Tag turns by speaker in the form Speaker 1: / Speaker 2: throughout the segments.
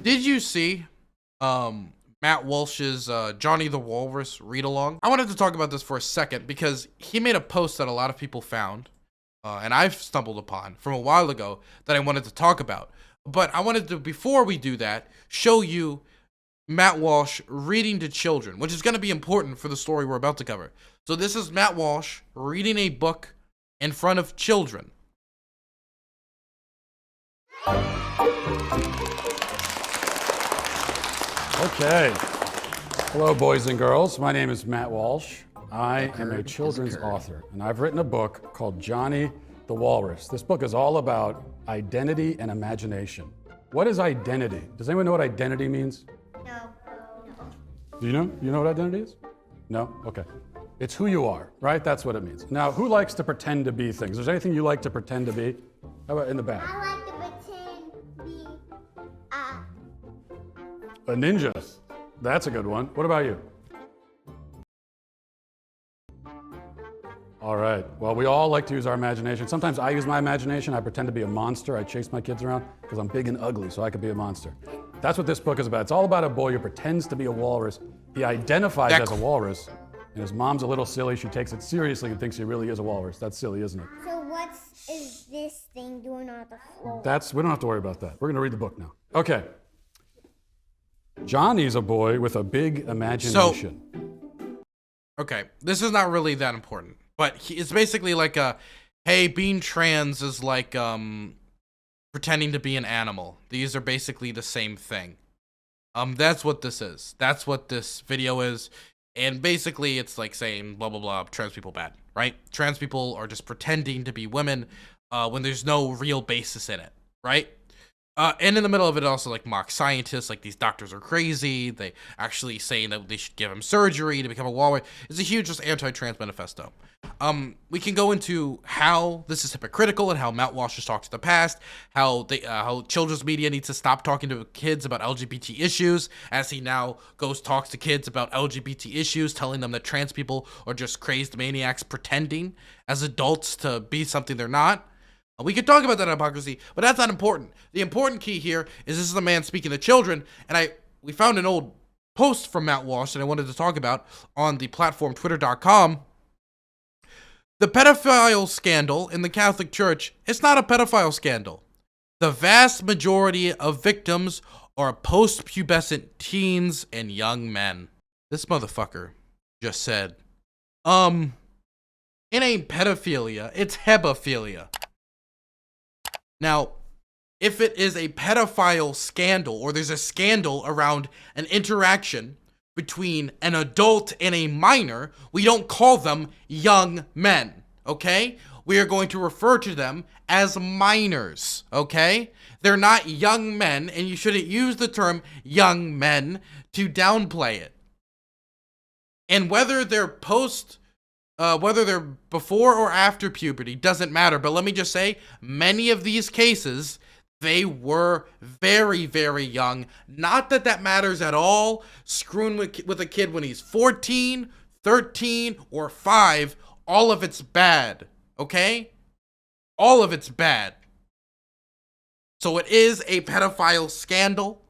Speaker 1: Did you see Matt Walsh's Johnny the Walrus read along? I wanted to talk about this for a second because he made a post that a lot of people found, and I've stumbled upon from a while ago that I wanted to talk about. But I wanted to, before we do that, show you Matt Walsh reading to children, which is going to be important for the story we're about to cover. So this is Matt Walsh reading a book in front of children.
Speaker 2: Okay. Hello, boys and girls. My name is Matt Walsh. I am a children's author, and I've written a book called Johnny the Walrus. This book is all about identity and imagination. What is identity? Does anyone know what identity means?
Speaker 3: No.
Speaker 2: Do you know? You know what identity is? No? Okay. It's who you are, right? That's what it means. Now, who likes to pretend to be things? Is there anything you like to pretend to be? How about in the back?
Speaker 3: I like to pretend to be
Speaker 2: A ninja. That's a good one. What about you? All right. Well, we all like to use our imagination. Sometimes I use my imagination. I pretend to be a monster. I chase my kids around because I'm big and ugly, so I could be a monster. That's what this book is about. It's all about a boy who pretends to be a walrus. He identifies as a walrus, and his mom's a little silly. She takes it seriously and thinks he really is a walrus. That's silly, isn't it?
Speaker 3: So what is this thing doing on the floor?
Speaker 2: We don't have to worry about that. We're going to read the book now. Okay. Johnny's a boy with a big imagination.
Speaker 1: Okay, this is not really that important, but it's basically like hey, being trans is like pretending to be an animal. These are basically the same thing. That's what this is. That's what this video is. And basically it's like saying blah blah blah, trans people bad, right? Trans people are just pretending to be women when there's no real basis in it, right? And in the middle of it also like mock scientists, like these doctors are crazy. They actually saying that they should give him surgery to become a walrus. It's a huge just anti-trans manifesto. We can go into how this is hypocritical and how Matt Walsh has talked in the past, how children's media needs to stop talking to kids about LGBT issues, as he now talks to kids about LGBT issues, telling them that trans people are just crazed maniacs pretending as adults to be something they're not. We could talk about that hypocrisy, but that's not important. The important key here is this is a man speaking to children, and we found an old post from Matt Walsh that I wanted to talk about on the platform twitter.com. The pedophile scandal in the Catholic Church is not a pedophile scandal. The vast majority of victims are post-pubescent teens and young men. This motherfucker just said, it ain't pedophilia, it's hebophilia. Now, if it is a pedophile scandal, or there's a scandal around an interaction between an adult and a minor, we don't call them young men, okay? We are going to refer to them as minors, okay? They're not young men, and you shouldn't use the term young men to downplay it. And whether they're before or after puberty doesn't matter, but let me just say, many of these cases, they were very, very young. Not that that matters at all. Screwing with a kid when he's 14, 13, or 5, all of it's bad, okay? All of it's bad. So it is a pedophile scandal.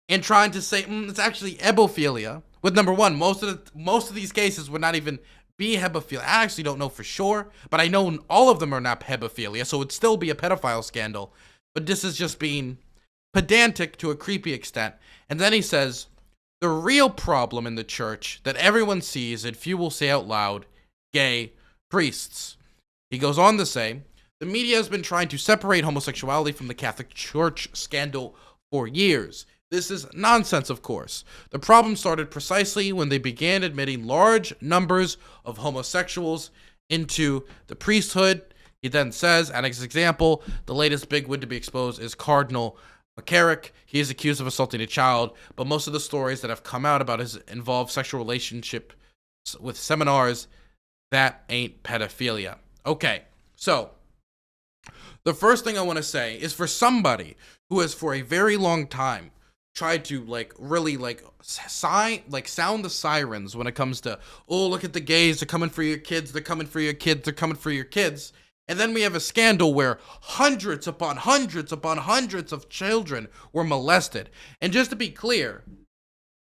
Speaker 1: And trying to say, it's actually ebophilia. With number one, most of these cases would not even be hebophilia. I actually don't know for sure, but I know all of them are not hebophilia, so it'd still be a pedophile scandal. But this is just being pedantic to a creepy extent. And then he says, the real problem in the church that everyone sees and few will say out loud, gay priests. He goes on to say, the media has been trying to separate homosexuality from the Catholic Church scandal for years. This is nonsense, of course. The problem started precisely when they began admitting large numbers of homosexuals into the priesthood. He then says, as an example, the latest bigwig to be exposed is Cardinal McCarrick. He is accused of assaulting a child, but most of the stories that have come out about his involved sexual relationship with seminars, that ain't pedophilia. Okay, so the first thing I want to say is for somebody who has for a very long time tried to really sound the sirens when it comes to, oh, look at the gays, they're coming for your kids, they're coming for your kids, they're coming for your kids. And then we have a scandal where hundreds upon hundreds upon hundreds of children were molested. And just to be clear,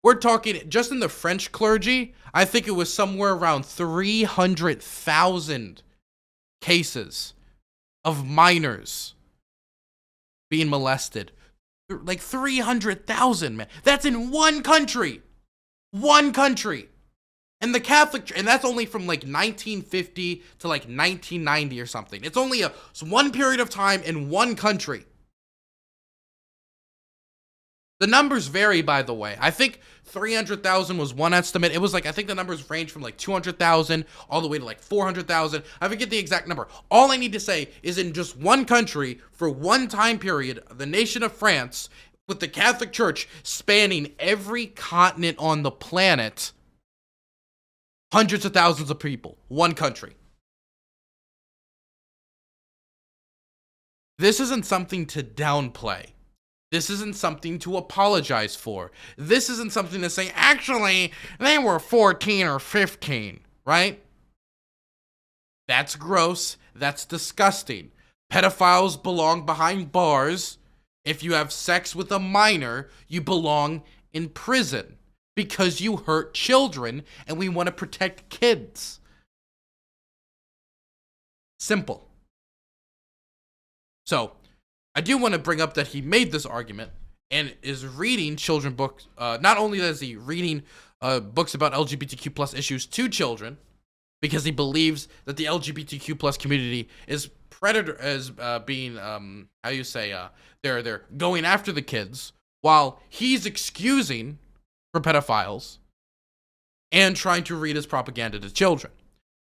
Speaker 1: we're talking just in the French clergy, I think it was somewhere around 300,000 cases of minors being molested. Like 300,000, man. That's in one country. One country. And the Catholic, and that's only from like 1950 to like 1990 or something. It's only one period of time in one country. The numbers vary, by the way. I think 300,000 was one estimate. It was like, I think the numbers range from like 200,000 all the way to like 400,000. I forget the exact number. All I need to say is in just one country, for one time period, the nation of France, with the Catholic Church spanning every continent on the planet, hundreds of thousands of people, one country. This isn't something to downplay. This isn't something to apologize for. This isn't something to say, actually, they were 14 or 15, right? That's gross. That's disgusting. Pedophiles belong behind bars. If you have sex with a minor, you belong in prison because you hurt children and we want to protect kids. Simple. So, I do want to bring up that he made this argument and is reading children books. Not only is he reading books about LGBTQ plus issues to children, because he believes that the LGBTQ plus community is being they're going after the kids, while he's excusing for pedophiles and trying to read his propaganda to children.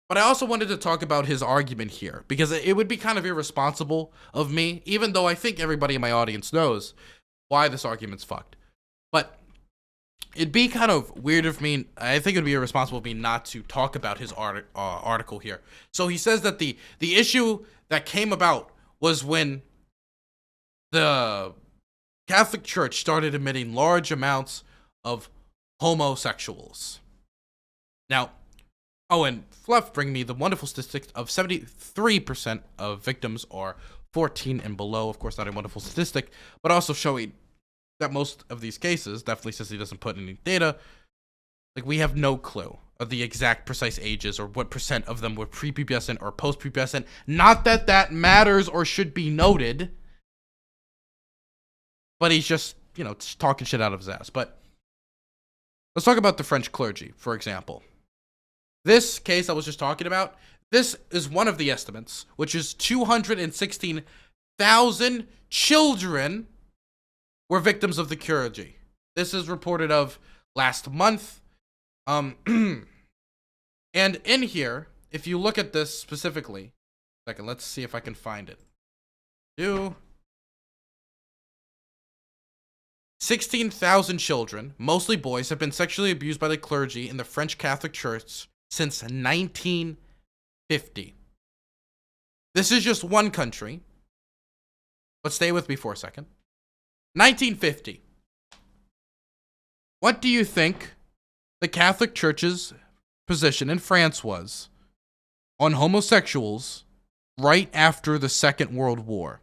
Speaker 1: But I also wanted to talk about his argument here, because it would be kind of irresponsible of me, even though I think everybody in my audience knows why this argument's fucked. But it'd be kind of weird of me, I think it'd be irresponsible of me not to talk about his article here. So he says that the issue that came about was when the Catholic Church started admitting large amounts of homosexuals. Now, oh, and Fluff bring me the wonderful statistic of 73% of victims are 14 and below. Of course, not a wonderful statistic, but also showing that most of these cases, definitely since he doesn't put any data, like we have no clue of the exact precise ages or what percent of them were prepubescent or post-pubescent. Not that that matters or should be noted, but he's just, just talking shit out of his ass. But let's talk about the French clergy, for example. This case I was just talking about, this is one of the estimates, which is 216,000 children were victims of the clergy. This is reported of last month. And in here, if you look at this specifically, second, let's see if I can find it. 16,000 children, mostly boys, have been sexually abused by the clergy in the French Catholic Church since 1950. This is just one country, but stay with me for a second. 1950. What do you think the Catholic Church's position in France was on homosexuals right after the Second World War?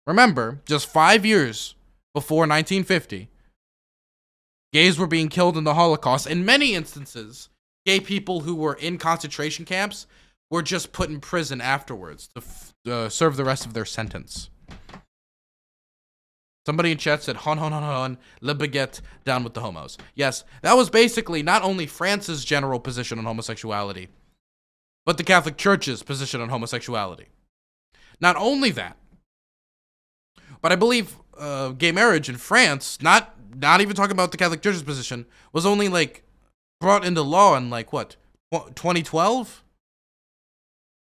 Speaker 1: Remember, just 5 years before 1950, gays were being killed in the Holocaust. In many instances, gay people who were in concentration camps were just put in prison afterwards to serve the rest of their sentence. Somebody in chat said, hon, le baguette, down with the homos. Yes, that was basically not only France's general position on homosexuality, but the Catholic Church's position on homosexuality. Not only that, but I believe gay marriage in France, not even talking about the Catholic Church's position, was only brought into law in 2012?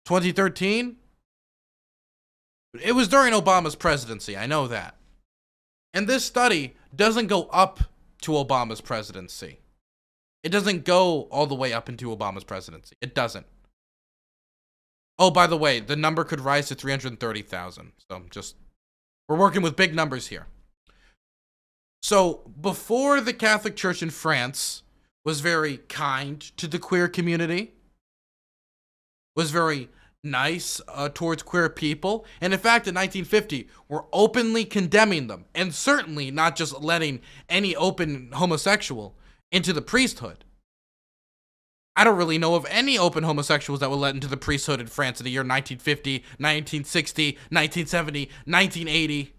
Speaker 1: 2013? It was during Obama's presidency, I know that. And this study doesn't go up to Obama's presidency. It doesn't go all the way up into Obama's presidency. It doesn't. Oh, by the way, the number could rise to 330,000. So we're working with big numbers here. So before the Catholic Church in France was very kind to the queer community, was very nice towards queer people. And in fact, in 1950, were openly condemning them, and certainly not just letting any open homosexual into the priesthood. I don't really know of any open homosexuals that were let into the priesthood in France in the year 1950, 1960, 1970, 1980.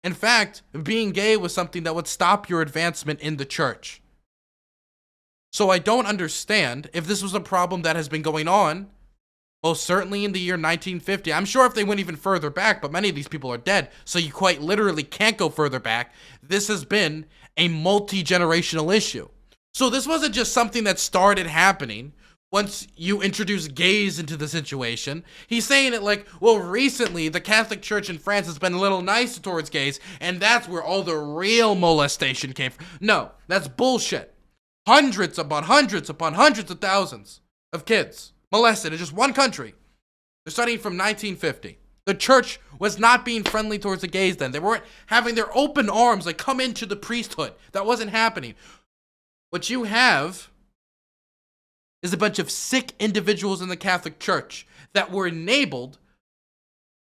Speaker 1: In fact, being gay was something that would stop your advancement in the church. So I don't understand if this was a problem that has been going on, most certainly in the year 1950. I'm sure if they went even further back, but many of these people are dead, so you quite literally can't go further back. This has been a multi-generational issue. So this wasn't just something that started happening once you introduce gays into the situation. He's saying it like, well, recently the Catholic Church in France has been a little nicer towards gays, and that's where all the real molestation came from. No, that's bullshit. Hundreds upon hundreds of thousands of kids molested in just one country. They're studying from 1950. The church was not being friendly towards the gays then. They weren't having their open arms like come into the priesthood. That wasn't happening. What you have is a bunch of sick individuals in the Catholic Church that were enabled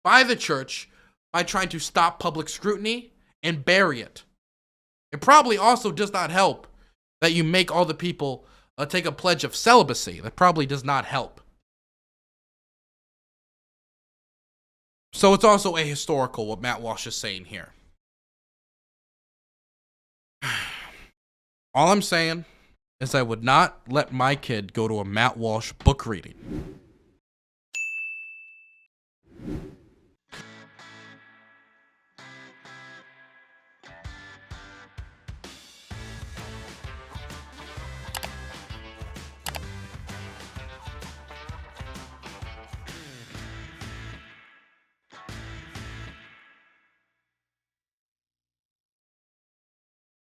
Speaker 1: by the church by trying to stop public scrutiny and bury it. It probably also does not help that you make all the people take a pledge of celibacy. That probably does not help. So it's also ahistorical what Matt Walsh is saying here. All I'm saying is I would not let my kid go to a Matt Walsh book reading.